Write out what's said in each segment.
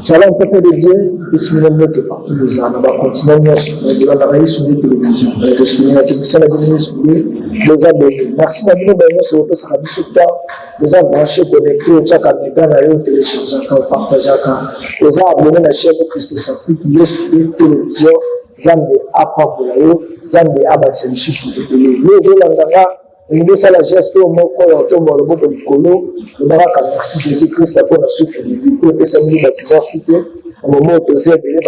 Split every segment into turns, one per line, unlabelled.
J'allais un peu de Dieu, bismillah, que partout les ans, on va continuer à se la raïs sur les télévisions. Je suis là, qui s'est abonné sur les abonnés. Merci d'abonner, sur le ça a mis sur temps. Les abonnés connectés, chaque année, quand on a téléchargé, quand on partage, les abonnés, la chaîne Christ s'applique, qui est sur les télévisions, Zambe apprend pour la haut, Zambe abat c'est le sous de télé. Les Olandanga, il est à la geste au mot, au mot, au colo, le baraka, merci Jésus-Christ, pour la souffle de vie, pour que ça nous va pouvoir soutenir. Au moment où tu as des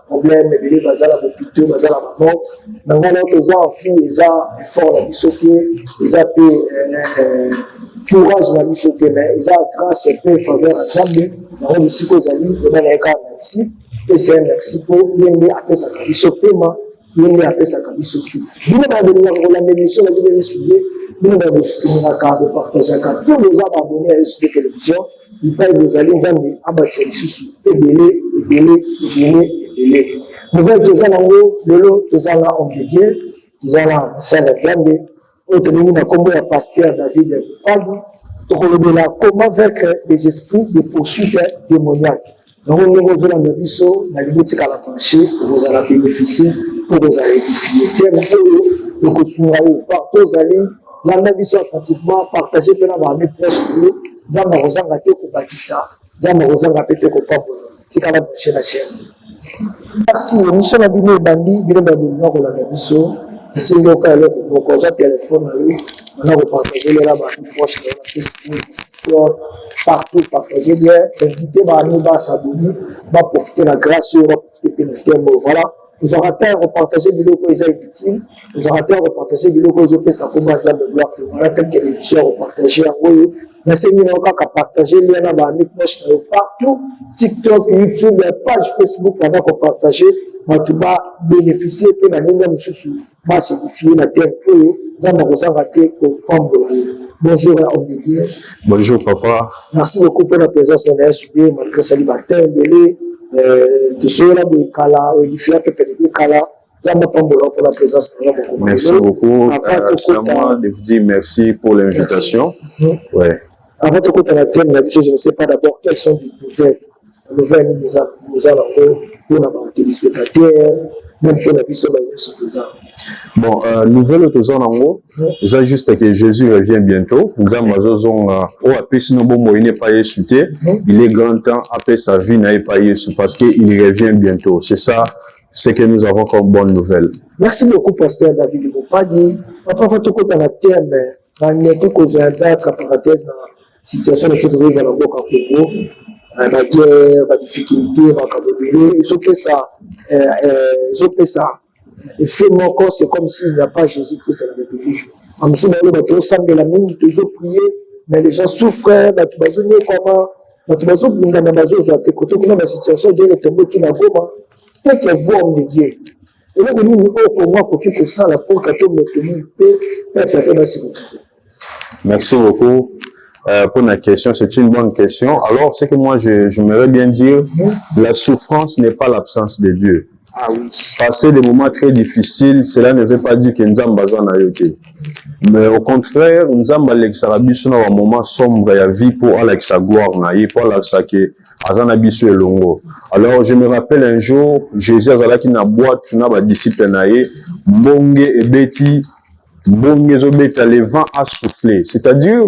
problèmes, des hôpitaux, des morts, dans le temps, enfants, ils ont effort la vie sautée, ils ont courage la vie sautée, mais ils ont grâce et paix faveur à Zambie, dans le ici aux amis, dans les cas ici, et c'est un merci pour l'aimer à faire sa vie sautée, l'aimer à faire sa vie sautée. Nous avons donné la médiation, nous avons soulevé, nous avons soulevé la carte de partage à carte. Tous les abonnés à la télévision, ils parlent des alliés Zambie, abattre les sous, et nouvelle deux ans en haut, de l'eau, deux ans en Dieu, deux ans en Saint-Zambé, autre nous a combattu le pasteur David Padi, comment vaincre les esprits de poursuite démoniaques. Donc, nous avons dans le biseau, la limite à la plancher, pour vous en bénéficier, pour vous en édifier. Nous avons partout aux alliés, dans le biseau attentivement, partager pendant la nuit proche de nous, nous avons raté pour bâtir ça, nous avons raté pour pas pour c'est quand même chez la chaîne. Merci. Nous sommes à Bino Bandi, Bino Bandi, nous avons la mission. Merci beaucoup à l'autre, nous avons un téléphone à lui. Nous avons partagé les là-bas, nous avons partout partagé bien. Invitez nous à s'abonner, à profiter de la grâce, à profiter de notre voilà. Nous avons raté à repartager des locaux qui sont utiles. Nous avons raté à repartager des locaux qui sont pour de gloire. Voilà quelques émissions à repartager. Merci à partager les liens partout. TikTok, YouTube, la page Facebook, on va partager. Tu vas bénéficier de la ligne de chouchou. Va signifier la terre pour eux. Bonjour à Omdidier.
Bonjour papa.
Merci beaucoup pour la présence de la SUB, malgré célibataire, de ceux-là de Kala, du fiat de Kala. Pour la présence de la
Merci beaucoup. C'est à moi de vous dire merci pour l'invitation. Ouais.
Avant de continuer la thème, je ne sais pas d'abord quelles sont les nouvelles nous allons pour la téléspectateurs, même pour la vie sur les arbres.
Bon, nouvelle aux en haut, c'est juste que Jésus revient bientôt. Nous avons il est grand temps après sa vie n'a pas parce qu'il revient bientôt. C'est ça, ce que nous avons comme bonne nouvelle.
Merci beaucoup, pasteur David Bopadi. Après, votre côté la thème, on est causé un parenthèse dans la situation de cette vie dans le Congo, la guerre, la difficulté, la cabobélé, ils ont fait ça. Et fait mon corps, c'est comme s'il n'y a pas Jésus-Christ à la République. En dessous de l'eau, semble la mine, toujours prier, mais les gens souffrent, tu vas dire comment, tu vas dire que la situation est tombée tout la gomme, tel qu'elle voit en Dieu. Et là, nous, pour moi, pour que ça, la pour qu'elle tombe tenue,
merci beaucoup. Pour ma question, c'est une bonne question. Alors, c'est que moi, j'aimerais bien dire, la souffrance n'est pas l'absence de Dieu.
Ah oui.
Passer des moments très difficiles, cela ne veut pas dire que nous avons besoin d'arrêter. Mais au contraire, nous avons besoin d'un moment sombre de la vie pour aller sa gloire, pour aller sa longo. Alors, je me rappelle un jour, Jésus a dit qu'il a boîte, tu n'as pas disciple, Mbonge et Betty, le vent a soufflé. C'est-à-dire,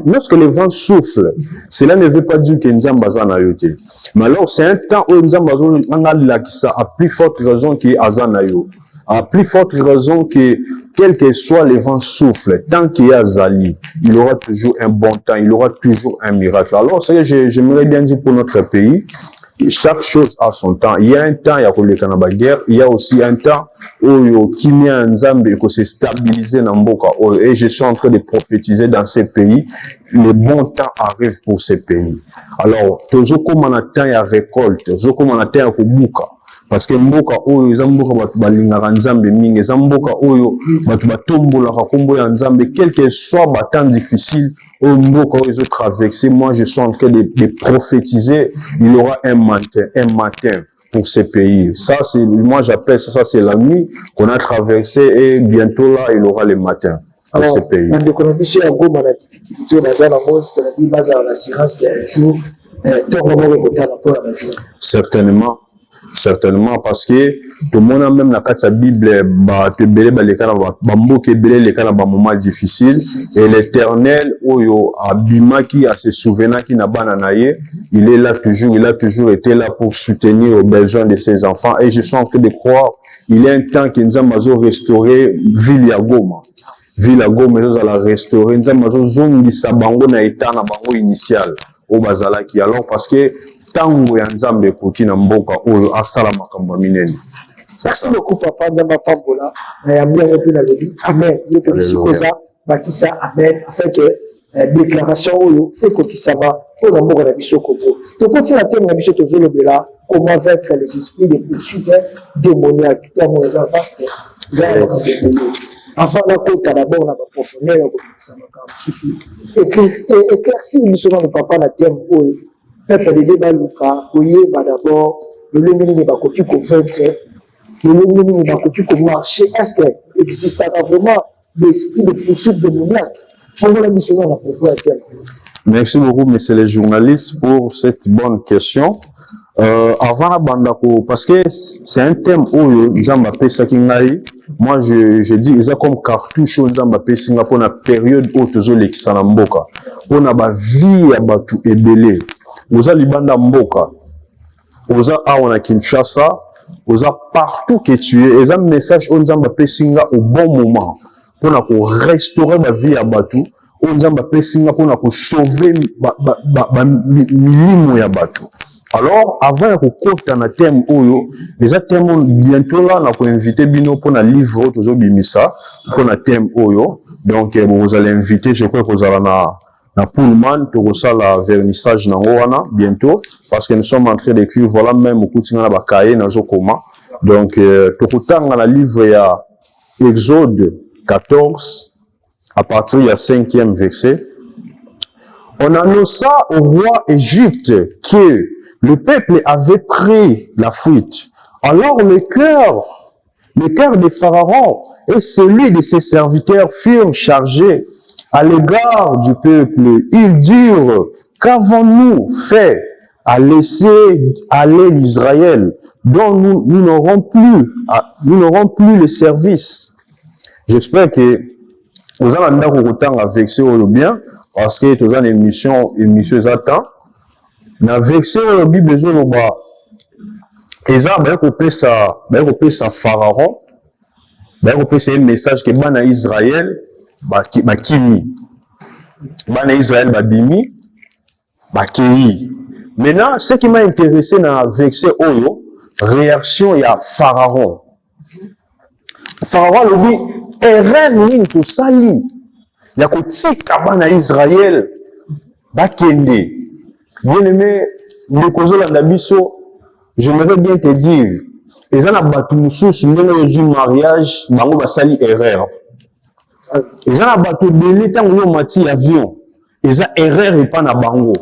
lorsque le vent souffle, cela ne veut pas dire que nous avons besoin d'arrêter. Mais alors, c'est un temps où nous avons besoin de à plus forte raison qu'il y a Azanayo. À plus forte raison que, quel que soit le vent souffle, tant qu'il y a Zali, il aura toujours un bon temps, il aura toujours un miracle. Alors, c'est que j'aimerais bien dire pour notre pays, chaque chose a son temps. Il y a un temps, il y a la guerre. Il y a aussi un temps où Kimia Nzambe s'est stabilisé dans Mboka. Et je suis en train de prophétiser dans ces pays. Le bon temps arrive pour ces pays. Alors, toujours comme on attend, il y a récolte. Toujours comme on attend, il y a Mboka. Parce que Mboka, ils ont Mboka, Nzambe, ils ont Mboka, quel que soit le temps difficile, Mboka, ils ont traversé. Moi, je suis en train de prophétiser. Il y aura un matin pour ces pays. Ça, c'est, moi, j'appelle ça, c'est la nuit qu'on a traversé et bientôt là, il y aura le matin. Pour ces pays.
Dans l'économie, il y a une difficulté, dans l'assurance qui a un jour,
Certainement. Certainement, parce que tout le monde a même la carte de la Bible, te belé, les cas, les cas, moment difficile, et l'éternel, oyo, abimaki, à se souvenir qui n'a pas nanaye, il est là toujours, il a toujours été là pour soutenir aux besoins de ses enfants, et je suis en train de croire, il y a un temps que nous avons restauré Ville Goma. Ville Goma, nous allons restaurer, nous avons zongi sabango na état na bango initial, au bazalaki, alors parce que, tango ya nzambe koki na mboka oyo asala makambo minene.
Merci beaucoup papa nzamba pambola na ya mbia pe na lobi amen le petit koza bakisa amen afin que déclaration oyo ekokisama pour na mboka na biso Congo to continue thème na biso tozolo bela comment vaincre les esprits des poursuites démoniaques tellement les vaste avant la côte d'abord na profondeur ekokisama comme suffit éclaircir biso na papa na thème oyo peuple de Baluka, oui, d'abord, le lémini n'est pas connu qu'on vaincre, le lémini n'est pas connu qu'on marcher. Est-ce qu'il existe vraiment l'esprit de poursuite démoniaque?
Merci beaucoup, messieurs les journalistes, pour cette bonne question. Avant la bandako, parce que c'est un thème où Nzamba Pesakingaï, moi je dis, ils ont comme cartouche Nzamba Pesinga pour la période où tous les Kisanamboka, pour la vie à Batu et Belé. Oza libanda mboka, oza awana Kinshasa, oza partout que tu es. Et un message on Nzamba pesinga au bon moment pour na ko restaurer ma vie à Batu. On Nzamba pesinga pour na ko sauver milimo ya Batu. Alors avant ko kota na thème oyo, les thèmes bientôt là na ko inviter bino pour na livre toujours bimisa pour na thème oyo. Donc vous allez inviter, je crois que vous allez na Pullman, tout ça, la vernissage na bientôt, parce que nous sommes en train d'écrire, voilà même, au quotidien, la cahier, na jokoma. Donc, tout le la livre, il y a Exode 14, à partir du 5e verset. On annonça au roi Égypte que le peuple avait pris la fuite. Alors, le cœur de Pharaon et celui de ses serviteurs furent chargés à l'égard du peuple. Ils dirent, qu'avons-nous fait à laisser aller l'Israël, dont nous n'aurons plus le service. J'espère que vous allez nous avec ce bien, parce que vous avez une émission attend. Avec ce Bible, ils ont ça Pharaon, un message que ban à Israël, Bakimi. Bana Israël Babimi, Bakei. Maintenant, ce qui m'a intéressé dans verset Oyo, réaction il y a Pharaon. Pharaon le dit, erreur mine to sali. Il y a que tika bana Israël, Bakende. Bien aimé, le kozola d'abiso, j'aimerais bien te dire, ils ont battu musu sur le mariage, bango basali erreur. Ils ont battu belé tant qu'ils ont mati avion. Ils ont erreur et pas na bango.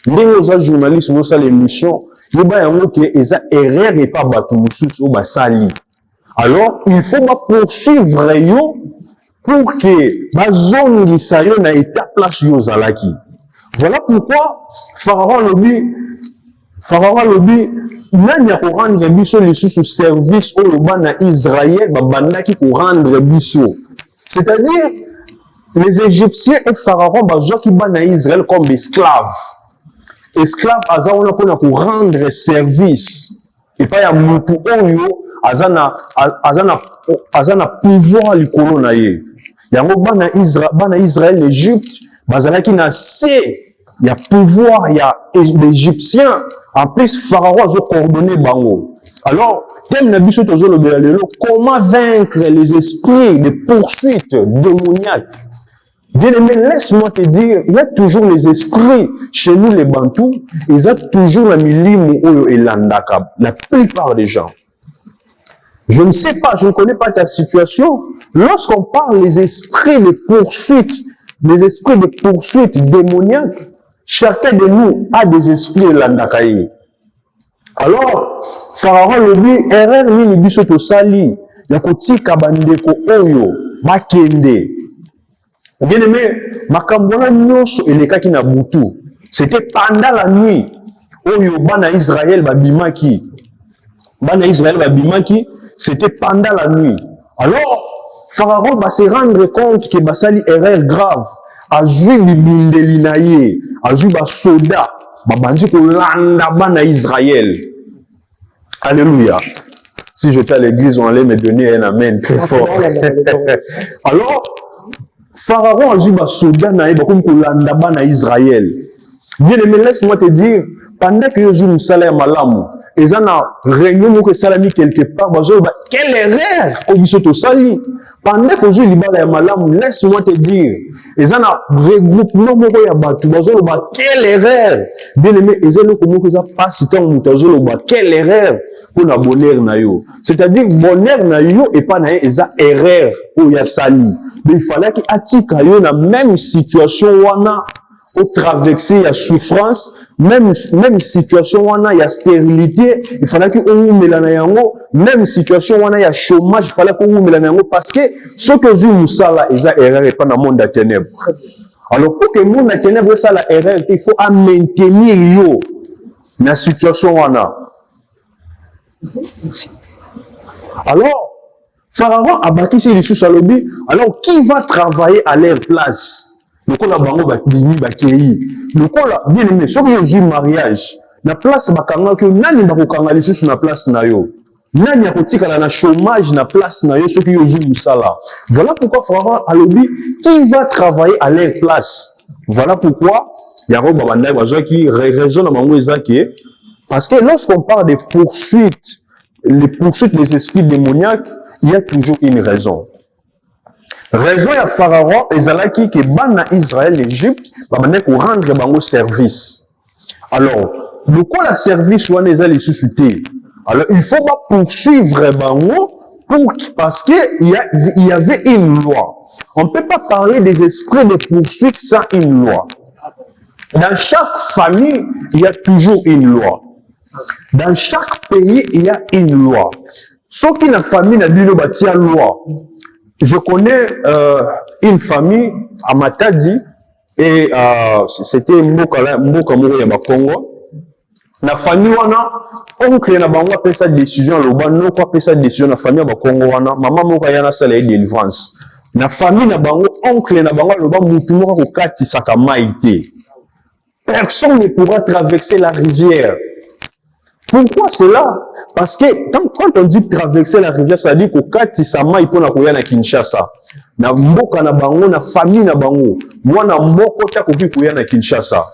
Les journalistes ont ça l'émission. Ils ont erreur et pas battu musu au basali. Alors il faut poursuivre yo pour que bazongi sayo na état place yo zalaki. Voilà pourquoi Pharaon lobi nani ya rendre biso les sous service au bana Israël babandaki ko rendre biso. C'est-à-dire, les Égyptiens et Pharaon, qui ban Israël comme esclaves. Esclaves, pour rendre service. Et pas y a mutu oyo, azana pouvoir likolo na ye. Yango ban Israël, l'Égypte, bazalaki na c'est, y a pouvoir, y a l'Égyptien. En plus, Pharaon a coordonné bango. Alors, comment vaincre les esprits de poursuite démoniaques? Bien aimé, laisse-moi te dire, il y a toujours les esprits chez nous, les Bantous, ils ont toujours la milimu et l'andaka, la plupart des gens. Je ne sais pas, je ne connais pas ta situation. Lorsqu'on parle des esprits de poursuite démoniaques, chacun de nous a des esprits l'andakaï. Alors, Pharaon le dit, erreur nini biso to sali, ya kotika bandeko oyo, bakende. Bien aimé, makambona nyonso elekaki na butu. C'était pendant la nuit. Oyo bana Israël babimaki. Bana Israël babimaki, c'était pendant la nuit. Alors, Pharaon va se rendre compte que basali erreur grave. Azui bibundeli na ye, azui ba soda, babandi ko landa bana Israël. Alléluia. Si j'étais à l'église, on allait me donner un amen très fort. Alors, Pharaon azui ba soda na ye, bakoum ko landa bana Israël. Bien aimé, laisse-moi te dire, pendant que je me salaire malamu, et ça n'a réunion que salami quelque part, quelle erreur au bisoto sali. Pendant que je libère malamu, laisse-moi te dire, et ça n'a regroupement moko ya batu, quelle erreur. Bien aimé, et ça nous comment que ça passe tant mutazo quelle erreur pour na bonheur na yo. C'est-à-dire bonheur na yo et pas na et ça erreur ou ya sali. Mais il fallait qu'il atika yo na même situation wana. Au traverser la souffrance, même situation où il y a stérilité, il fallait qu'on yango, même situation où il y a chômage, il fallait qu'on yango parce que ce que vous ça là, ils ont erreur et pas dans le monde des ténèbres. Alors pour que le monde des ténèbres ça la erreur, il faut maintenir yo la situation où Alors Pharaon a bâti ses ressources à l'objet. Alors qui va travailler à leur place? Le coup la bango bini bakei. Le coup la bien aimé, sauf que j'ai mariage. Na place bakanga que nani bakokanga lisusu na place na yo. Nani akotika na chômage na place na yo, sauf que j'ai musala. Voilà pourquoi Pharaon a lobby qui va travailler à leur place. Voilà pourquoi il y a roba bandai bazo qui raisonne bango ezaki parce que lorsqu'on parle des poursuites, les poursuites des esprits démoniaques, il y a toujours une raison. Raison ya Pharaon ezalaki que bana Israël l'Égypte va pour rendre bango service. Alors, le quoi la service wana ezali suscité. Alors, il faut pas poursuivre bango parce que il y avait une loi. On ne peut pas parler des esprits de poursuite sans une loi. Dans chaque famille, il y a toujours une loi. Dans chaque pays, il y a une loi. Sauf qu'une famille n'a pas bâti loi. Je connais une famille à Matadi et c'était Mboka Moro ya Bakongo. La famille wana oncle na bango appelle ça décision loba non quoi appelle ça décision na famille Bakongo wana maman moko yana sala délivrance. Na famille na bango oncle na bango loba mutu moko ko katisa ka maïté. Personne ne pourra traverser la rivière. Pourquoi cela? Parce que quand on dit traverser la rivière, ça dit qu'au katisa mai pona koya na Kinshasa. Na mboka na bango, na famille na bango. Moi na mboko ta koki koya na Kinshasa.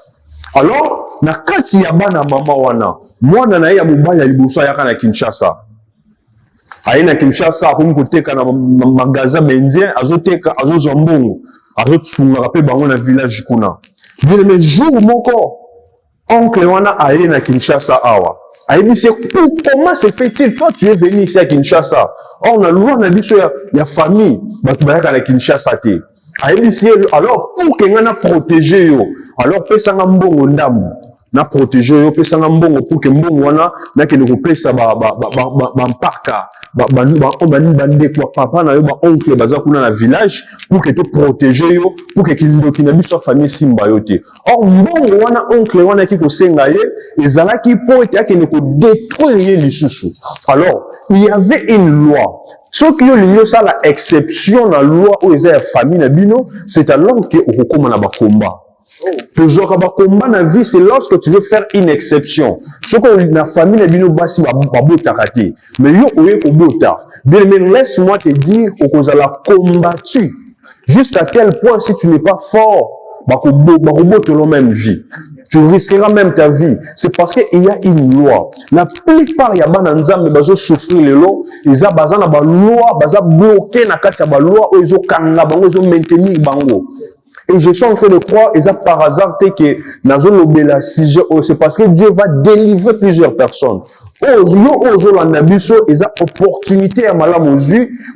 Alors, na kati ya bana mama wana, moi na ya mobali liboso ya na Kinshasa. Aye na Kinshasa, akomi koteka na magasin benzien, azoteka, azozombongo, azotsunga pe bango na village kuna. Bien le jour moko, oncle wana aye na Kinshasa awa. Comment se fait-il? Toi, tu es venu ici à Kinshasa. On a loi, on a dit il y a famille, tu vas à Kinshasa. Alors, pour que nous protéger, alors, pesa mbongo ndamu. Na protéger, pesa mbongo pour que mbongo wana, na ke nous pesa parka, bande quoi, papa na yo, oncle, bazakuna na village, pour que tu protéger yo, pour que kinabi soit famille simba yote. Or, mbongo wana, oncle wana ki ko senga ye, ezala ki po ete ake ne ko détruire lisusu. Alors, il y avait une loi. Ce qui est ça la exception dans la loi où ils ont famille na bino, c'est alors que au kokoma na ba combat. Toujours ba combat na vie, c'est lorsque tu veux faire une exception. Ce que la famille na bino basi ba bota raté. Mais yo oye ko bota. Bien mais laisse-moi te dire au la combattu. Jusqu'à quel point si tu n'es pas fort, ba ko bota la même vie. Tu risqueras même ta vie. C'est parce qu'il y a une loi. La plupart ya bana nzambe bazo souffrir les lois, ils a bazana ba loi, baza bloqué na kati ya ba loi ou ils ont kanga bango, ils ont maintenir bango. Et je suis en train de croire, et ça par hasard, que c'est parce que Dieu va délivrer plusieurs personnes. Ils ont opportunité à malam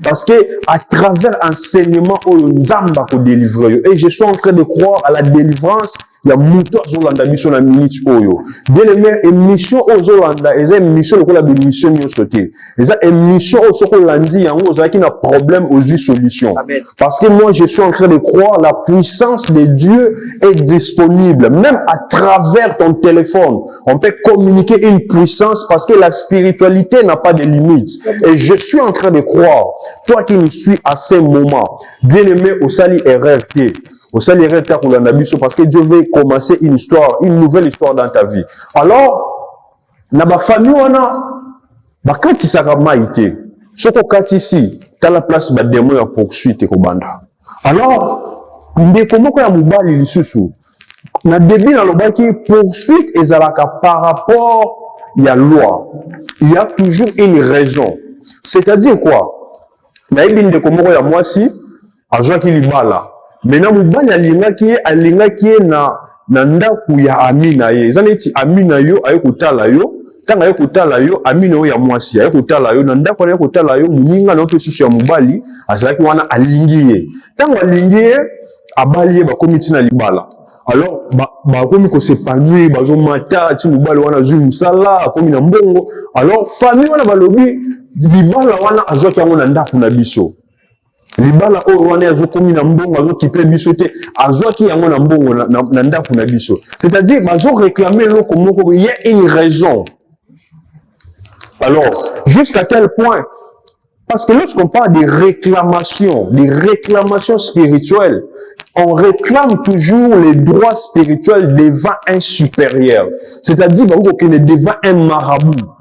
parce que à travers enseignement, ils ont délivrer. Et je suis en train de croire à la délivrance ya muto azolanda biso na minute oyo. Bien aimé, émission ozolanda eza émission lokola bémission nyonso te. Eza émission osoko landi yango ozalaki na problème ozwi solution.
Amen.
Parce que moi je suis en train de croire la puissance de Dieu est disponible même à travers ton téléphone. On peut communiquer une puissance parce que la spiritualité n'a pas de limite. Et je suis en train de croire, toi qui me suis à ce moment, bien aimé, au sali RRT, au sali RRT parce que Dieu veut commencer une histoire, une nouvelle histoire dans ta vie. Alors, na ba famille wana bakati saka maite. Soko kati si, ta la place ba démon ya poursuite ko banda. Alors, ndeko moko ya mobali lisusu na début na lobaki poursuite ezalaka par rapport ya loi. Il y a toujours une raison. C'est-à-dire quoi? Na yebi ndeko moko ya mwasi azwaki libala. Maintenant mobali alingaki na ndaku ya amina ye. Eza neti amina yo aye kotala yo. Tanga aye kotala yo amina yo ya mwasi aye kotala yo na ndaku aye kotala yo muninga na oto susu ya mobali azalaki wana alingi ye. Tanga alingi ye abali ye bakomi tina libala. Alors bakomi ko s'épanouir bazo mata ti mobali wana zui musala akomi na mbongo. Alors famille wana balobi libala wana azwaki yango na ndaku na biso. Libala oyo wana azokomi na mbongo azokipe biso te azwaki yango na mbongo na ndaku na biso. C'est-à-dire bazo réclamer loko moko il y a une raison. Alors jusqu'à tel point, parce que lorsqu'on parle des réclamations spirituelles, on réclame toujours les droits spirituels devant un supérieur. C'est-à-dire qu'on est devant un marabout.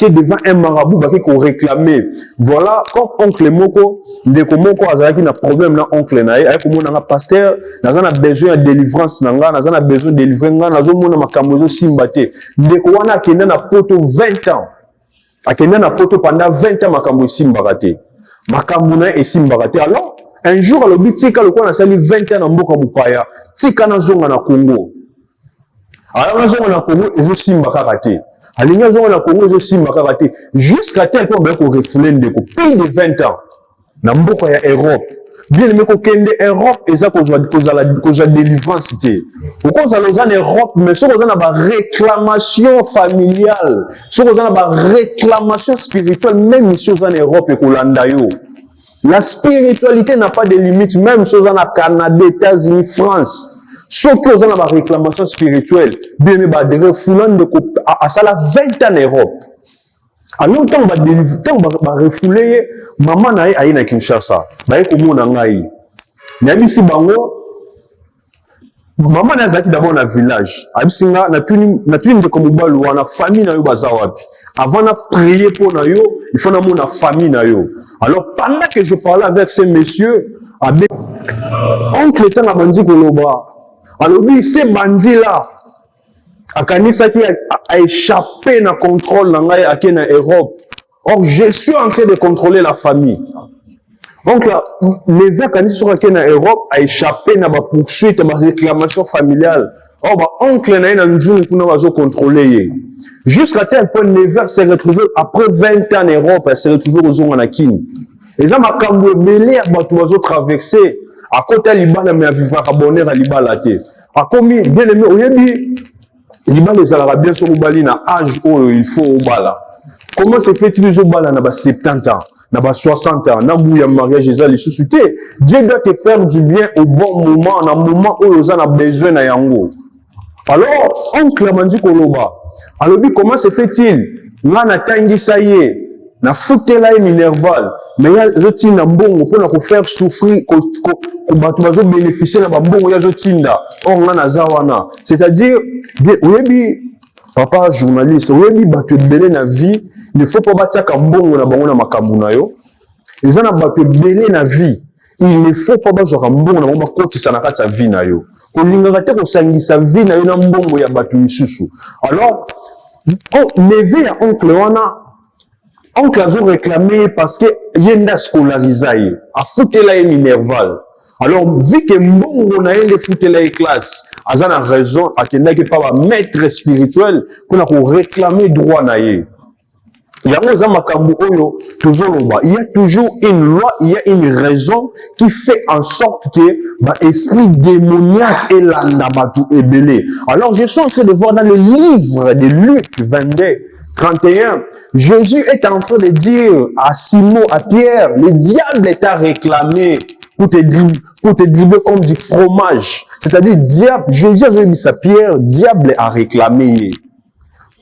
Devant un marabout, qu'on réclamait. Voilà, comme oncle Moko, ndeko moko azalaki na problème na oncle na ye, ayeko mona nga pasteur, naza na besoin de délivrance na nga, naza na besoin de délivrer nga, nazo mona makambo zo simba te. Ndeko wana akenda na poto 20 ans. Akenda na poto pendant 20 ans makambo simbaka te. Makambo na esimbaka te. Alors, un jour alobi tika lokwa na sali 20 ans na mboka mupaya, tika na zonga na Congo. Alors na zonga na Congo ezo simbaka te. Alinga zonga na Congo ezo simbaka te. Jusqu'à tel point ba ko refouler ndeko plus de 20 ans na mboka ya Europe. Bien aimé ko kende Europe eza kozala délivrance te. Pourquoi ça nous en Europe mais ce qu'on a ba réclamation familiale, ce qu'on a ba réclamation spirituelle même mission en Europe et kolanda yo. La spiritualité n'a pas de limite même chose en Canada, États-Unis, France. Sauf que vous avez une réclamation spirituelle, bien aimé, bah, de refouler à ça la 20 ans en Europe. Alors, tant que vous refouler, maman n'a pas na Kinshasa, bah, comment on a eu. N'abi si bango, maman n'a zaki d'abord dans village. Abi singa na tuni de comme balu, on a famille na yo bazawapi. Avant de prier pour na yo, il faut na mon famille na yo. Alors, pendant que je parlais avec ces messieurs, avec oncle temps a bandi koloba. Alors lui, ces bandits-là, Akanisa qui a échappé dans le contrôle en Europe. Or, je suis en train de contrôler la famille. Donc, les vers Akanisa qui en Europe a échappé dans la poursuite, dans la réclamation familiale. Or, oncle n'a pas contrôlé. Jusqu'à tel point, les vers s'est retrouvé après 20 ans en Europe, s'est retrouvé aux Zonanakin. Et ça m'a quand même mêlé à Batouazo traversé. À côté Libala, mais à vivre à bonner à Libala. A commis, bien aimé, au début, Libala les Arabes sur Obali na âge où il faut au bala. Comment se fait-il au bala na 70 ans, na 60 ans, na mouya mariage les ali suscité. Dieu doit te faire du bien au bon moment, na moment où ils ont besoin na yango. Alors, oncle Mandi Koloba, alors comment se fait-il? Ngana tangi ça y est. Na fouté là minerval mais il y a des na mbongo pour faire souffrir ko batu bazo bénéficier na mbongo ya zotinda on na zawana c'est-à-dire oyebi papa journaliste oyebi batu belé na vie il faut pas battre ka mbongo na bango na makambu na yo ils na batu belé na vie il ne faut pas battre ka mbongo na bango ko kisana kata vie na yo ko lingaka te ko sangisa vie na yo na mbongo ya batu misusu alors levé à oncle wana oncle a réclamé parce que yenda scolarisé a fouté la minerval. Alors vu que mbongo na yende fouté la classe, azana raison a kenda que pas maître spirituel pour réclamer droit na ye. Il y a toujours une loi, il y a une raison qui fait en sorte que l'esprit démoniaque est là, est belé. Alors, je suis en train de voir dans le livre de Luc 22, 31, Jésus est en train de dire à Simon, à Pierre, le diable est à réclamer pour te dribbler comme du fromage. C'est-à-dire, diable, Jésus a dit à Pierre, diable est à réclamer.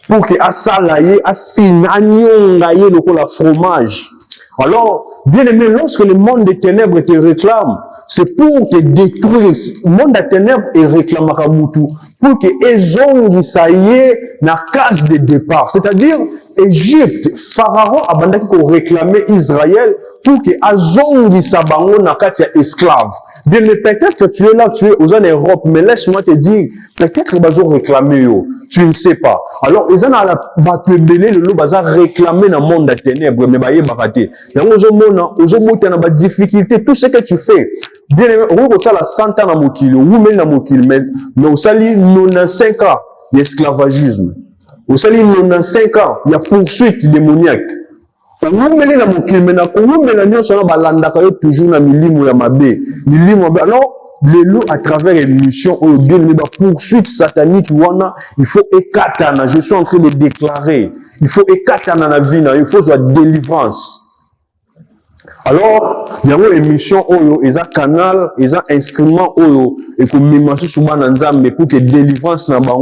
Pour que Asalaye, Afin, Anyongaye, le fromage. Alors, bien aimé, lorsque le monde des ténèbres te réclame, c'est pour te détruire. Le monde des ténèbres est réclamé à Moutou. Pour que Ezongi saye na case de départ. C'est-à-dire, Égypte, Pharaon a réclamé Israël pour que Azongi sabango na case esclave. Mais peut-être que tu es là, tu es aux en Europe, mais laisse-moi te dire, peut-être qu'ils ont réclamé, tu ne sais pas. Alors, ils ont le bazar réclamé dans le monde des ténèbres, mais ils ont raté. Ils ont difficulté, tout ce que tu fais. Bien aimé, on a la 100 ans dans mon kilo, mais on sali 95 ans d'esclavagisme. On sali 95 ans, il y a poursuite démoniaque. Alors, à travers l'émission, poursuite satanique, il faut écatana. Je suis en train de déclarer. Il faut écatana la vie, il faut la délivrance. Alors, il y a une émission, il y a un canal, il y a un instrument, et pour m'imaginer souvent dans mais pour que délivrance n'a pas,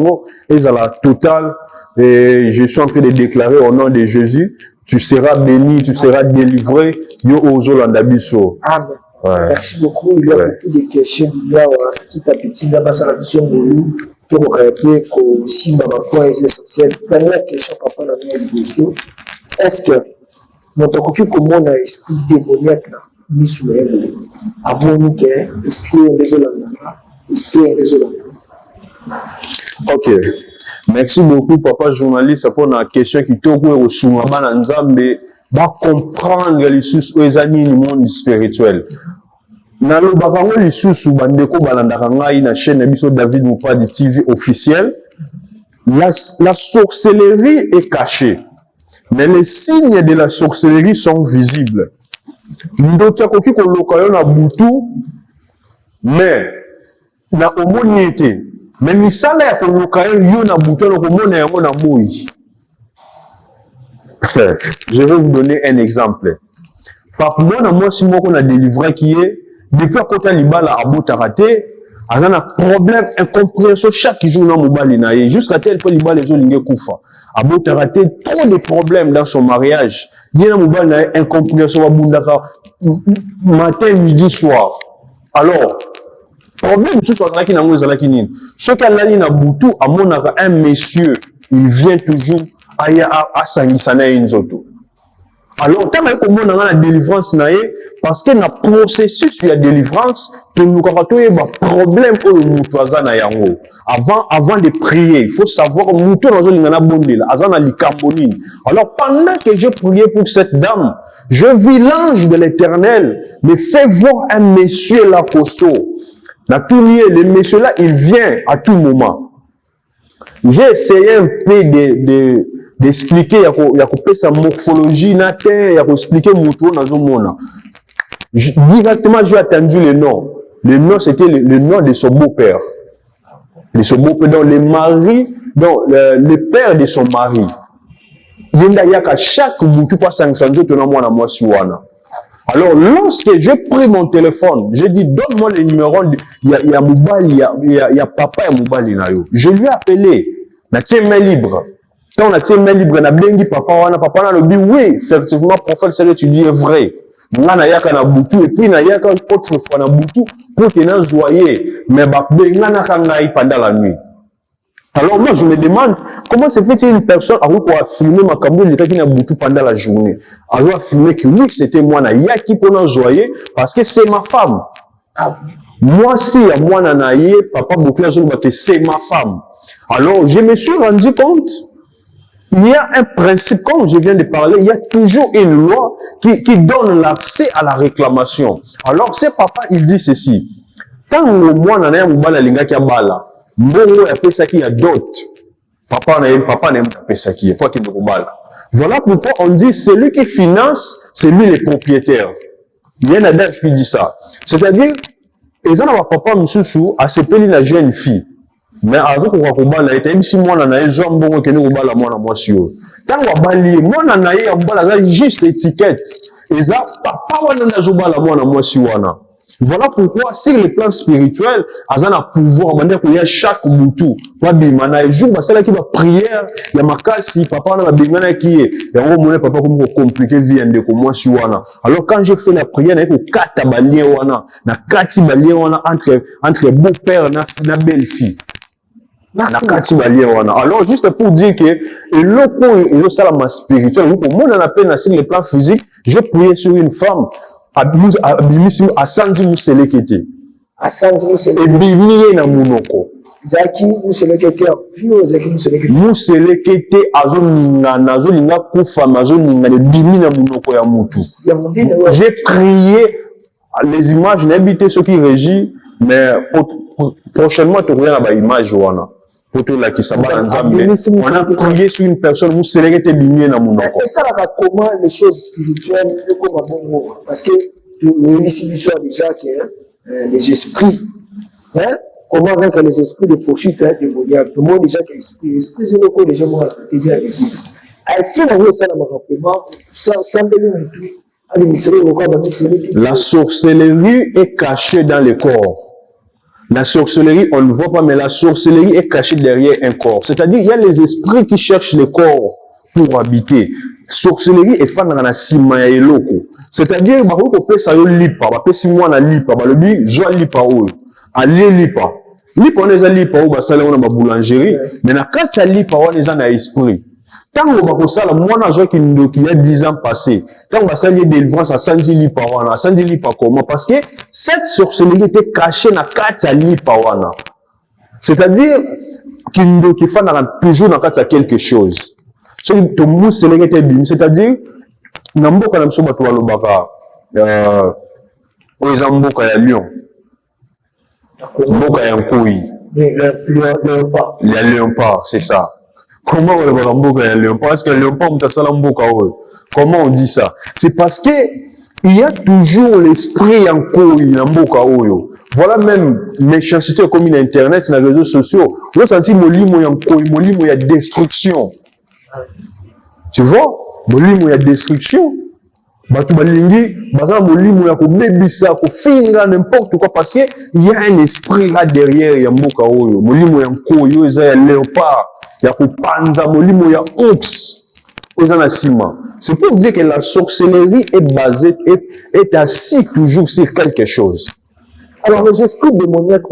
et à la totale, et je suis en train de déclarer au nom de Jésus, tu seras béni, tu seras délivré. Yo ozo landabiso.
Amen. Ouais. Merci beaucoup. Il y a beaucoup de questions. Il y a petit à petit, d'abord sur la vision de nous, pour rappeler que si dans ma point essentiel, première question, papa, dans notre dossier, est-ce que notre coquille comme on a esprit démoniaque là, mis sous elle, à mon esprit désolant, esprit désolant.
Ok. Merci beaucoup, papa journaliste, pour la question qui tourne au Soumaba Nzambe, va comprendre les sous aux années du monde spirituel. Dans le barango, les sous bandeko balandaranga, une chaîne émission David Moupadi TV officielle. La sorcellerie est cachée, mais les signes de la sorcellerie sont visibles. Ndotia koki ko lokayo na butu, mais na omoniete. Mais misala ya koluka yo na butono komona yango na moi. Je vais vous donner un exemple. Papa moi moi si moko na délivré qui est depuis à côté libala à botarate, a un problème incompréhension chaque jour dans mobali na ye jusqu'à tel point libala les olinge kufa. A botarate trop de problèmes dans son mariage. Il y a mobali na incompréhension wa bundaka matin midi soir. Alors problème, ce soit qui n'a pas de ce qu'elle a na butu, à mon un monsieur, il vient toujours à Sangisana et Nzoto. Alors, tant que on a la délivrance, parce que dans le processus de la délivrance, tout le monde a un problème pour le moutoisa na yango. Avant de prier, il faut savoir que le moutoisa na bondela, azana likambonine. Alors, pendant que je priais pour cette dame, je vis l'ange de l'Éternel me fait voir un monsieur là costaud. Dans tout lieu, le monsieur là, il vient à tout moment. J'ai essayé un peu d'expliquer, il y a sa morphologie, il y a expliquer mon tour dans le monde. Directement, j'ai attendu le nom. Le nom, c'était le nom de son beau-père. De son beau-père, donc le mari, donc le père de son mari. Il y a chaque moutou pas 500 autres, moi, moi, suana. Alors, lorsque je pris mon téléphone, je dis, donne-moi le numéro, il y a Moubali, il y a papa et Moubali. Je lui ai appelé, na tiens main libre. Quand on a tiens main libre, na bengi papa n'a dit, oui, effectivement, prophète, c'est que tu dis est vrai. Na yaka na butu, et puis na yaka autre fois na butu, pour qu'il n'a joyé, mais benga na kangaï pendant la nuit. Alors moi je me demande comment se fait-il une personne a filmé ma caméra qui n'a boutu pendant la journée. Alors a filmé que oui c'était moi na yaki pour joyer parce que c'est ma femme. Moi si à moi nanaye papa beaucoup que c'est ma femme. Alors je me suis rendu compte il y a un principe comme je viens de parler, il y a toujours une loi qui donne l'accès à la réclamation. Alors c'est papa il dit ceci. Quand moi nanaye mubala linga ki bala mbongo ya pesa qui a d'autres. Papa n'aime pas pesa qui. Quoi qu'il me bala. Voilà pourquoi on dit celui qui finance, c'est lui le propriétaire. Il y a un adage qui dit ça. C'est-à-dire, ils ont un papa moussou à se payer la jeune fille. Mais avec le Wakoba, il était si moi, on a un jambon qui nous la moi sur. Quand on va lier, moi, on a juste étiquette. Et ça, papa, on a moi sur. Voilà pourquoi, sur le plan spirituel, ils ont un pouvoir, on va dire chaque moutou. Wabimana, et jour, c'est là qui va prière, il y a ma casse, papa, on a bimana qui est, et on va papa, comme compliqué, vient de moi sur. Alors, quand j'ai fait la prière, il y a 4 balien, na 4 balien, entre beau-père, na belle-fille. Alors, juste pour dire que le salam spirituel, pour moi, on a peine sur le plan physique, j'ai prié sur une femme, à Sanzi Mousselekete.
À Sanzi Mousselekete.
Et bimiye na munoko.
Zaki Mousselekete, vieux Zaki Mousselekete.
Mousselekete, azo linga kufa, azo linga le bimi na munoko ya mutu. J'ai prié, les images, n'habité ce qui régit, mais prochainement, tu reviens à la image, wana. On a prié sur une personne, vous célébrez bimé dans mon nom.
Et ça, comment les choses spirituelles, parce que nous ici déjà que les esprits, comment vaincre les esprits de poursuite démoniaque. Tout le monde déjà que l'esprit, c'est le coup déjà moi plaisir à ici. Si on veut ça dans comment
la sorcellerie est cachée dans le corps. La sorcellerie, on ne voit pas, mais la sorcellerie est cachée derrière un corps. C'est-à-dire, il y a les esprits qui cherchent le corps pour habiter. Sorcellerie est fan dans la sima et loko. C'est-à-dire, bah, on peut ça lipa, bah, peut si moi na lipa, bah, le but, je lipa ou, allié lipa. Lipa, on est à lipa ou, bah, ça, on a ma boulangerie, mais na quand ça lipa, on est à esprit. Tant que on ça, moi, na joie qui a 10 ans passé, quand on va s'allier délivrance à Sanzi lipa wana, Sanzi lipa comment? Parce que cette sorcellerie était cachée na kata lipa wana. C'est-à-dire, qu'il fait toujours dans kata quelque chose. C'est-à-dire, Namboka Namsoba Toualobaka, Oizamboka ya Lyon, Mboka ya Nkoui, il y a Léopard, c'est ça. Comment on va Mboka ya Léopard? Parce que Léopard, comment on dit ça? C'est parce que il y a toujours l'esprit en Nkoui, Mboka Oyo. Voilà même méchanceté comme une internet, sur les réseaux sociaux. Vous sentez molimo ya Nkoui, molimo ya destruction. Tu vois? Molimo ya destruction. Batu balingi, bazana molimo ya kobebisa, kofinga, n'importe quoi, parce que il y a un esprit là derrière ya mboka oyo. Molimo ya Nkoyo, eza ya léopard, ya kopanza, molimo ya ox, oza na sima. C'est pour dire que la sorcellerie est basée, est assise toujours sur quelque chose.
Alors les esprits démoniaques,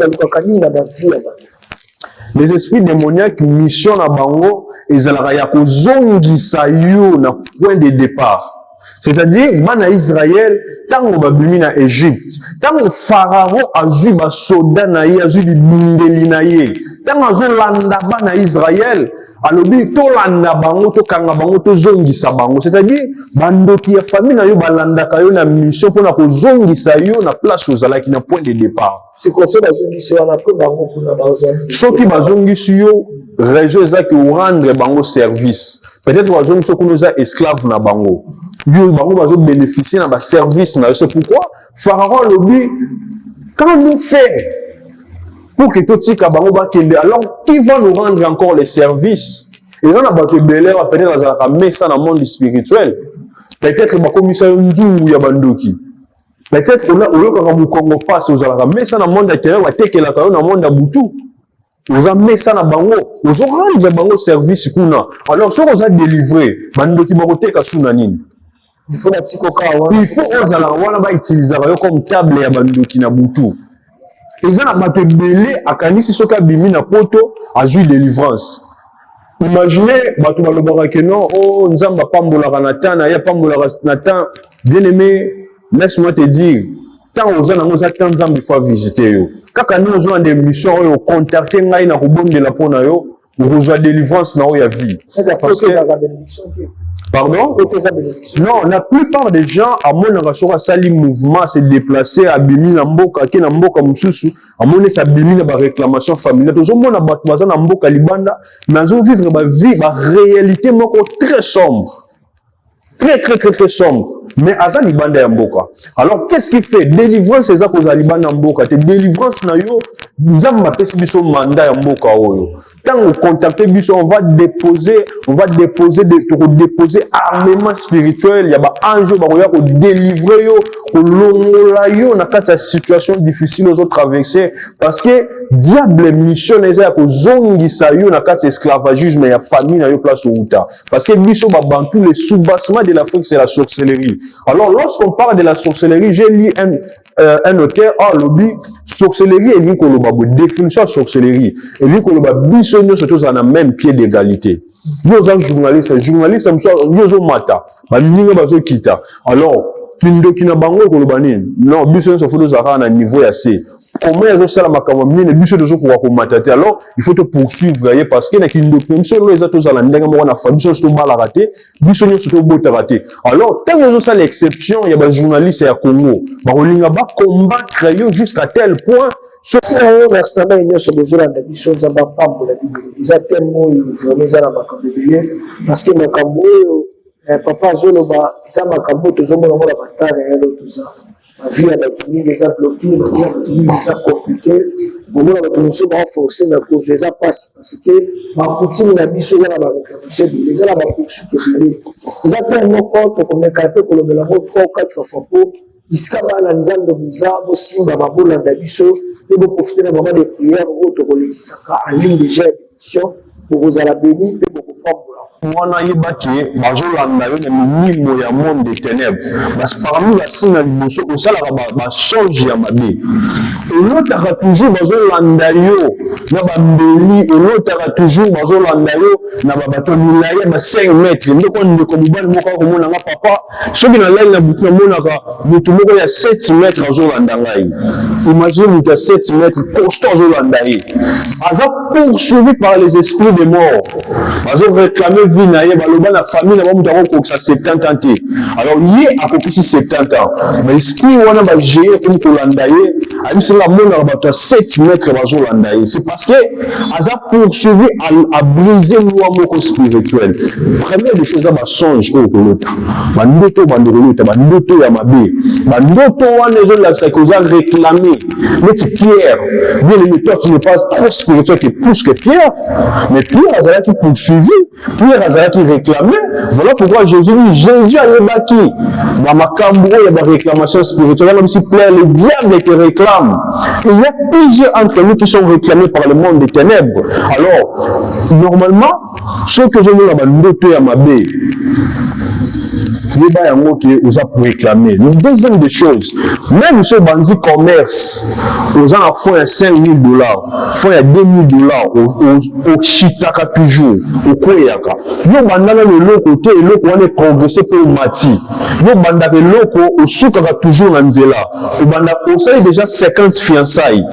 les esprits démoniaques, mission na bango, ezalaka ya kozongisa yo na point de départ. C'est-à-dire, mana Israël, tango babimi na Égypte, tango Pharaon azui ba soda na ye, azui bi bindeli na ye, tango azo landa ba na Israël, alobi to landa bango, to kanga bango, to zongisa bango. C'est-à-dire, bandoki ya famille na yo balandaka yo na mission pour na kozongisa yo na place ozalaki na point de départ.
C'est comme ça bazongisi yo na peu bango pour na bazongisi.
Soki bazongisi yo, raison ezaki rendre bango service. Peut-être bazongisi yo kuno za esclave na bango. Dieu va bénéficier de service. C'est pourquoi Pharaon lobby, quand nous fait pour que tout le alors qui va nous rendre encore les services? Et on a battu Belair, peut-être dans le monde spirituel. Peut-être que commissaire Nzou ya bandoki. Peut-être qu'on a au Congo passe aux Arabes, mais ça dans le monde intérieur, va take la dans le monde d'Aboutou. Vous avez ça dans bango, vous aurez rendu bango service kuna. Alors si vous avez délivré, bandoki barote kasunanine.
Il faut
utiliser comme table ya bandoki na butu. Ils ont battu belé à kanisi soka bimi na poto à jouer délivrance. Imaginez batu balobaka que non, oh nzamba pambola kanatana ya pambola kanatan. Bien aimé, laisse-moi te dire, tant aux gens nous attendent nzamba il faut visiter yo. Kaka nous avons des missions yo contacter ngai na kubonde la pona yo, rejoindre délivrance na ya vie.
Parce que
pardon? Non, la plupart des gens, à mon avis, sali mouvement, se déplacer, à bimi na mboka, ki na mboka mususu, à mon avis, bimi na ba réclamation familiale. Toujours mon abat, bazan na mboka libanda, mais ils vivre ba vie, ba réalité moko très sombre. très sombre. Mais aza libanda ya mboka. Alors qu'est-ce qu'il fait? Délivrance eza koza libanda mboka. Te délivrance na yo nzambe apesi biso mandat ya mboka oyo. Tant on contacter biso, on va déposer armement spirituel. Il y a ba ange ba koya ko délivrer yo, ko longola yo na kati ya situation difficile aux autres traverser parce que diable mission eza ya ko zongisa yo na kati esclavagisme ya famille na yo place outa. Parce que biso ba bantu le soubassement de l'Afrique c'est la sorcellerie. Alors, lorsqu'on parle de la sorcellerie, j'ai lu un auteur, lobby, sorcellerie et lui, qu'on a définition de sorcellerie. Et lui, qu'on a bisogné, surtout, dans le même pied d'égalité. Nous, sommes journalistes, nous sommes mata. Nous kita. Alors, Pindo qui n'a bango kolobani non biso so foto zara na niveau ya C comment yazo sala makambo mine biso de ko ko matate alors il faut te poursuivre parce que na kindo biso les autres za la ndenga mo na fa biso to bala raté biso nyo to bota raté alors tant yazo sala l'exception ya ba journaliste ya Congo ba kolinga ba combattre yo jusqu'à tel point
Sio restamba inyoso bozora na biso nzamba pambo la Bible exactement il faut les ala makambo bible parce que makambo papa zoloba za makambo tozomona mona batare yalo tuza vie ya kingi za bloqué ya kingi za compliqué bomona batunso ba forcer na cause za passe parce que makutimi na biso za na ba réclamation les ala ba poursuite bible exactement compte comme capé pour le melamo 3 ou 4 fois pour iska bala nzando bizabo simba babula na biso et vous profitez d'un moment de prière votre kolekisaka en ligne déjà émission pour vous ala béni et pour vous prendre
Mwana yebaki bazolanda yo na minimo ya monde des ténèbres parce que parmi la signe ya liboso osalaka basonge ya mabe elotaka toujours bazolanda yo na bambeli elotaka toujours bazolanda yo na babato milaya ba 5 mètres ndeko ndeko mobali moko akomona nga papa soki na lali na butu namonaka mutu moko ya 7 mètres azolanda ngai imagine mutu ya 7 mètres costaud azolanda ye aza poursuivi par les esprits de mort bazoréclamer vie na ye baloba na famille na bamutu akokokisa 70 ans te alors ye akokisi 70 ans mais esprit wana bageye komi kolanda ye abisinga monaka bato ya 7 mètres bazolanda ye c'est parce que aza poursuivi à briser loi moko spirituel première des choses a basonge oyo kolota bandoto bande kolota bandoto ya mabe bandoto wana ezolakisa koza réclamer neti Pierre bien aimé toi tu n'es pas trop spirituel que plus que Pierre mais Pierre azalaki poursuivi Pierre azalaki réclamé voilà pourquoi Jésus ayebaki dans makambo ya ba réclamation spirituelle même si Pierre le diable te réclame il y a plusieurs entre nous qui sont réclamés par le monde des ténèbres alors normalement ce que je veux là bandoto ya mabe yeba yango ke oza pour réclamer le deuxième des choses même ce bandit commerce oza na fonds ya $5,000 fonds ya $2,000 au chitaka toujours au kweyaka yo bandana le loko te eloko wana progresser pe mati yo bandaka eloko osukaka toujours na nzela obanda osali déjà 50 fiançailles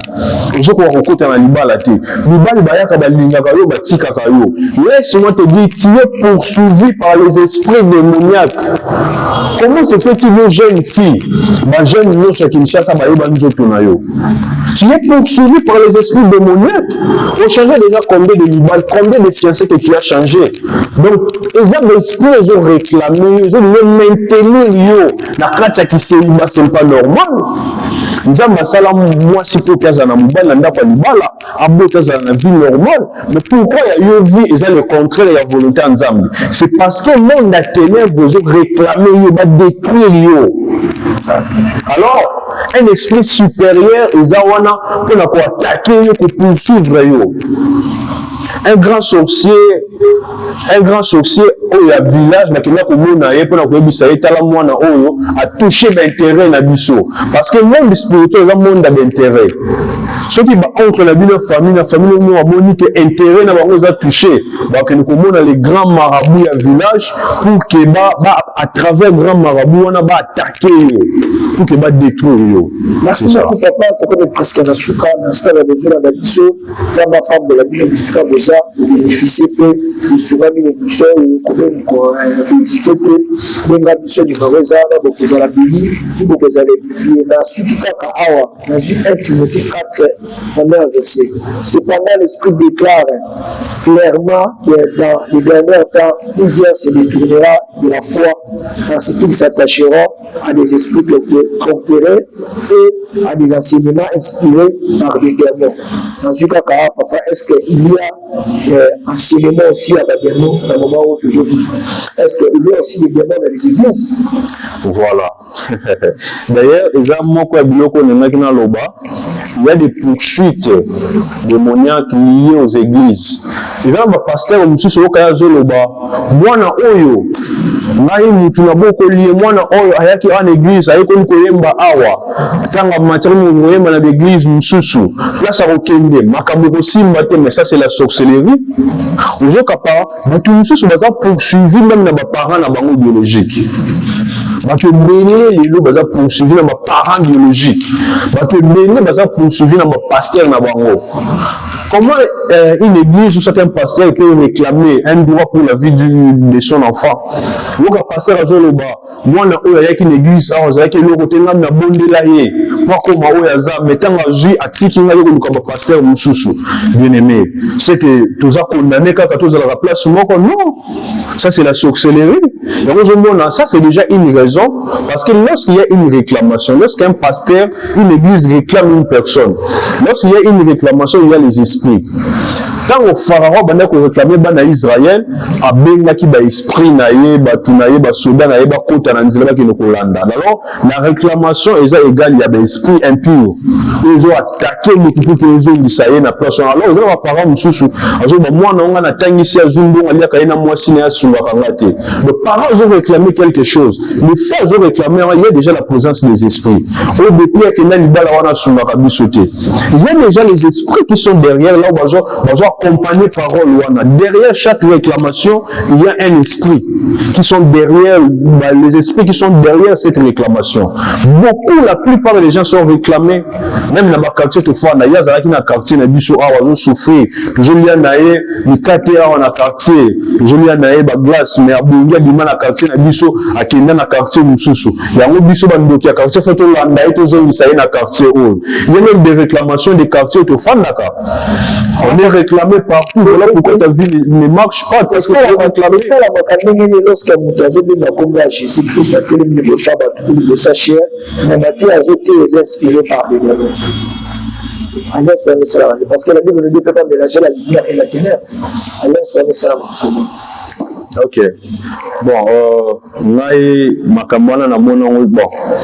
ozoko kokota na libala te libali bayaka balingaka yo batikaka yo laisse-moi te dire tu es poursuivi par les esprits démoniaques. Comment se fait-il une jeune fille, ma jeune noce qui ne cherche pas tu es poursuivi par les esprits démoniaques. On changeait déjà combien de libales, combien de fiancés que tu as changé. Donc, les esprits, ils ont réclamé, ils ont maintenir la crainte qui c'est pas normal. Nous avons ça moi si peu cas na mobile n'a pas libala, abo cas na vie normale. Mais pourquoi il y a eu vie et ça le contraire de la volonté ensemble. C'est parce que le monde a ténèbres ils ont réclamé, il va détruire yo. Alors, un esprit supérieur, ils ont attaquer yo pour poursuivre yo. Un grand sorcier au ya village na kina komona ye pona ko bisa etala mwana oyo a touché d'intérêt na biso parce que le monde spirituel est un monde d'intérêt ceux qui ba entre la famille nous amoni que intérêt na bango za touché ba que nous komona les grands marabouts ya village pour que ba à travers grand marabout on a ba attaquer yo pour que ba détruire yo
merci beaucoup papa pour que presque na suka na stade de village na biso za ba pambo la biso bisika boza bénéficier peu sur l'émission, cependant, l'Esprit déclare clairement que dans les derniers temps, plusieurs se détournera de la foi parce qu'ils s'attacheront à des esprits trompeurs et à des enseignements inspirés par des démons. Dans ce cas, papa, est-ce qu'il y a enseignement aussi à des démons dans le moment où je vis? Est-ce qu'il y a aussi des démons dans les églises?
Voilà. D'ailleurs, il y a des poursuites démoniaques liées aux églises. Il y a un pasteur qui dit Mwana oyo, ngai mutu na boko lié mwana oyo ayaki en église ayeko koyemba awa. Tanga matériel ngoyemba na l'église mususu. Place à okende makambo ko simba te, mais ça c'est la sorcellerie. Ozo kapa batu mususu baza poursuivi même na ba parents na bango biologique. Bato mbele lelo baza poursuivi na ba parents biologiques. Bato mbele baza poursuivi na ba pasteur na bango. Comment une église ou certains pasteurs peuvent réclamer un droit pour la vie de son enfant? Le pasteur a dit moi na yaki une église a yaki le côté na bondela ye moi comme oyaza mettant à jui atiki na yoko comme pasteur mususu. Bien aimé, c'est que tous a condamné quand tous à la place moko non. Ça c'est la sorcellerie. Et ça c'est déjà une raison parce que lorsqu'il y a une réclamation, lorsqu'un pasteur, une église réclame une personne, lorsqu'il y a une réclamation, il y a les esprits. Quand le pharaon a réclamé à Israël, a benaki ba esprit naïe, ba tunaïe, ba soda naïe, ba kota na nzela ki nokolanda. Alors la réclamation est égale, il y a des esprits impurs. Ils ont attaqué les pour que les hommes d'Israël na personne. Alors ils ont pharaon mususu, azo ba mwana nga na tangisi azumbo alia kaina mwasi na sunga kangate. Les parents ont réclamé quelque chose. Les frères ont réclamé, il y a déjà la présence des esprits. Au depuis que na libala wana sunga kabisote. Il y a déjà les esprits qui sont derrière là où accompagner parole wana. Derrière chaque réclamation, il y a un esprit qui sont derrière, les esprits qui sont derrière cette réclamation. Beaucoup, la plupart des gens sont réclamés, même dans ma quartier, toutefois, il y a un quartier, il y a un souffrir. Je lui ai naé, il y a un quartier, je lui ai naé, glace, mais il y a un quartier, il y a un quartier, il y a un quartier, il y a même des réclamations des quartiers, on est réclamé partout. Voilà pourquoi ta vie ne marche pas. Parce que
c'est ça la lorsque vous avez dit la Jésus-Christ a fait le sabbat de sa chair, mais Matthieu a été inspiré par les démons. Parce que la Bible ne dit pas mélanger la lumière et la ténèbres. Alors, c'est ça.
Ok. Bon,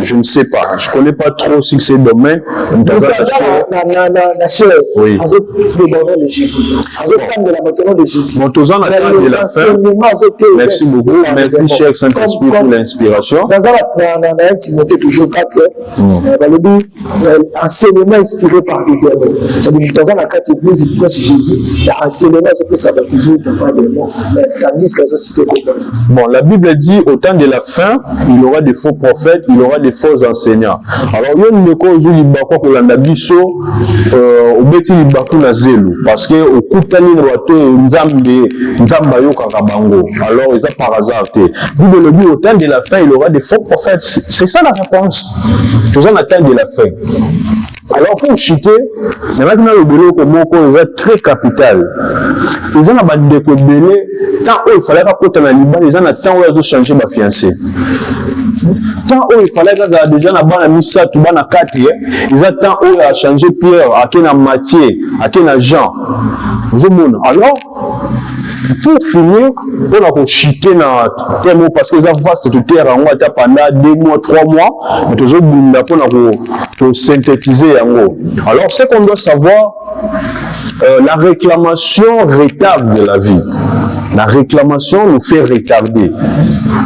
je ne sais pas. Je ne connais pas trop si c'est domaine. Oui. Merci beaucoup. Merci, cher Saint-Esprit, pour l'inspiration.
Enseignement inspiré par les démons. C'est-à-dire que dans la carte église, il y a Jésus. Il y a enseignement que ça va toujours pas des démons. Tandis que
bon, la Bible dit au temps de la fin, il y aura des faux prophètes, il y aura des faux enseignants. Alors, il y a une cause où il y a un abisso, au bêti il y a un zélo, parce que au coup de alors, ils ont par hasard. Bible dit au temps de la fin, il y aura des faux prophètes. C'est ça la réponse. Tout ça, le temps de la fin. Alors, pour chuter, maintenant, le boulot comme on est très capital. Ils ont abandonné le délai, tant il fallait pas porter la Liban, ils ont tant où ils ont changé ma fiancée. Tant où il fallait que déjà la missa, tout bas na 4, ils ont tant où il a changé Pierre, à quel Mathieu, à quel Jean. Alors, pour finir, on a chuté dans terme parce que ça vaste de terre en haut pendant 2 mois, 3 mois, mais toujours pour synthétiser en haut. Alors, ce qu'on doit savoir, la réclamation retarde la vie. La réclamation nous fait retarder.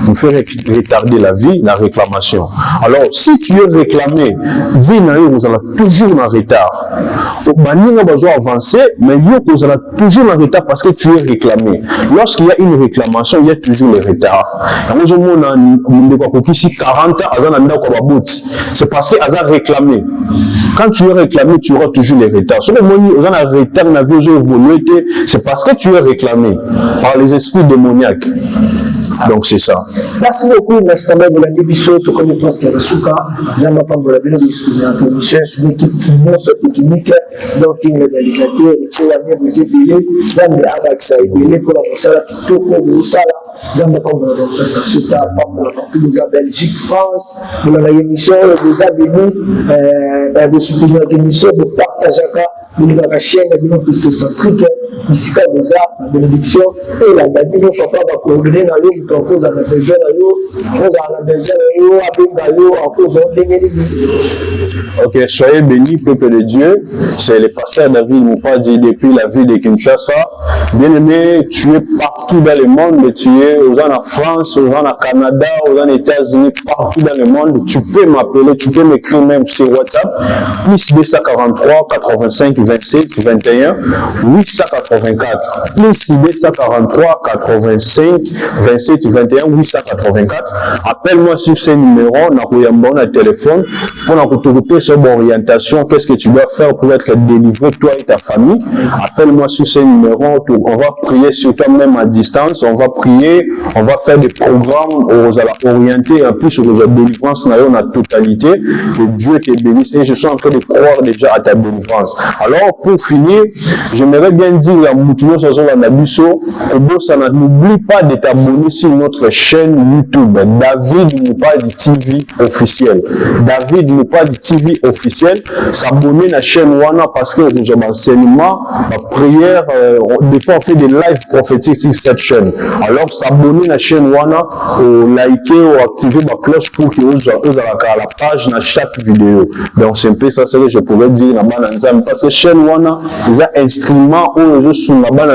Nous fait retarder la vie, la réclamation. Alors, si tu es réclamé, vie vous allez toujours en retard. Vous avez besoin d'avancer, mais vous allez toujours en retard parce que tu es réclamé. réclamer. Lorsqu'il y a une réclamation, il y a toujours les retards. Donc, je me dis 40 ans, c'est parce que Azar réclamé. Quand tu es réclamé, tu auras toujours les retards. Si on a un retard dans la vie, c'est parce que tu es réclamé par les esprits démoniaques. Donc c'est ça.
Merci beaucoup. Merci d'abord pour la débition. Tout comme je pense qu'il y a des soukas. Nous avons pas pour la bénédiction. Il y a une commission sur l'équipe technique. Donc il y a des réalisateurs. Il y a des épilés. Nous avons des abaxa épilés pour la salle. Tout comme nous ça là. Nous avons pas pour la prestation. Nous avons la Belgique, France. Nous avons l'émission. Nous avons des soutenir l'émission. Nous partageons. Nous avons la chaîne. Nous avons christocentrique. Ici, quand vous avez la bénédiction, et la Bible, papa va coordonner dans l'eau, quand vous avez besoin de l'eau, vous avez besoin de l'eau, avec l'eau, en cause de
Ok, soyez bénis, peuple de Dieu. C'est le pasteur David Moupadi depuis la ville de Kinshasa. Bien aimé, tu es partout dans le monde, tu es en France, en Canada, aux États-Unis, partout dans le monde. Tu peux m'appeler, tu peux m'écrire même sur WhatsApp, plus 243 85 27 21 884, plus 243 85 27 21 884. Appelle-moi sur ce numéro, on a un téléphone pour nous sur orientation, qu'est-ce que tu dois faire pour être délivré, toi et ta famille. Appelle-moi sur ce numéro, on va prier sur toi-même à distance, on va prier, on va faire des programmes orientés en plus sur la délivrance dans la totalité. Que Dieu te bénisse et je suis en train de croire déjà à ta délivrance. Alors pour finir, j'aimerais bien dire à Moutouno Sozo Nabiso, n'oublie pas de t'abonner sur notre chaîne YouTube David Moupadi TV officiel. David Moupadi TV officiel, s'abonner à la chaîne Wana parce que j'ai un enseignement, ma prière, des fois on fait des lives prophétiques sur cette chaîne. Alors s'abonner à la chaîne Wana, liker ou activer ma cloche pour que vous ayez la page dans chaque vidéo. Donc c'est un peu ça que je pourrais dire parce que chaîne Wana, ils ont un instrument où ils sont là-bas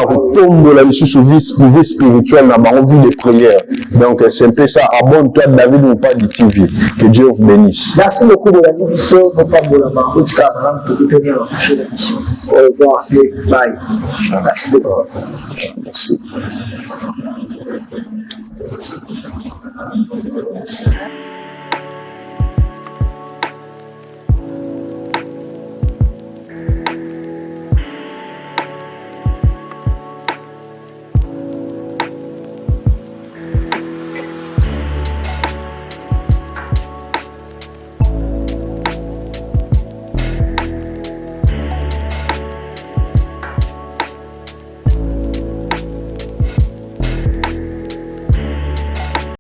pour tomber là-dessus sur vie spirituelle, dans vie de prière. Donc c'est un peu ça. Abonne-toi David Moupadi TV. Que Dieu vous bénisse.
Merci beaucoup de la démission. Nous pas pour la main. Pour tenir la prochaine émission. Au revoir et bye. Merci beaucoup.
Merci.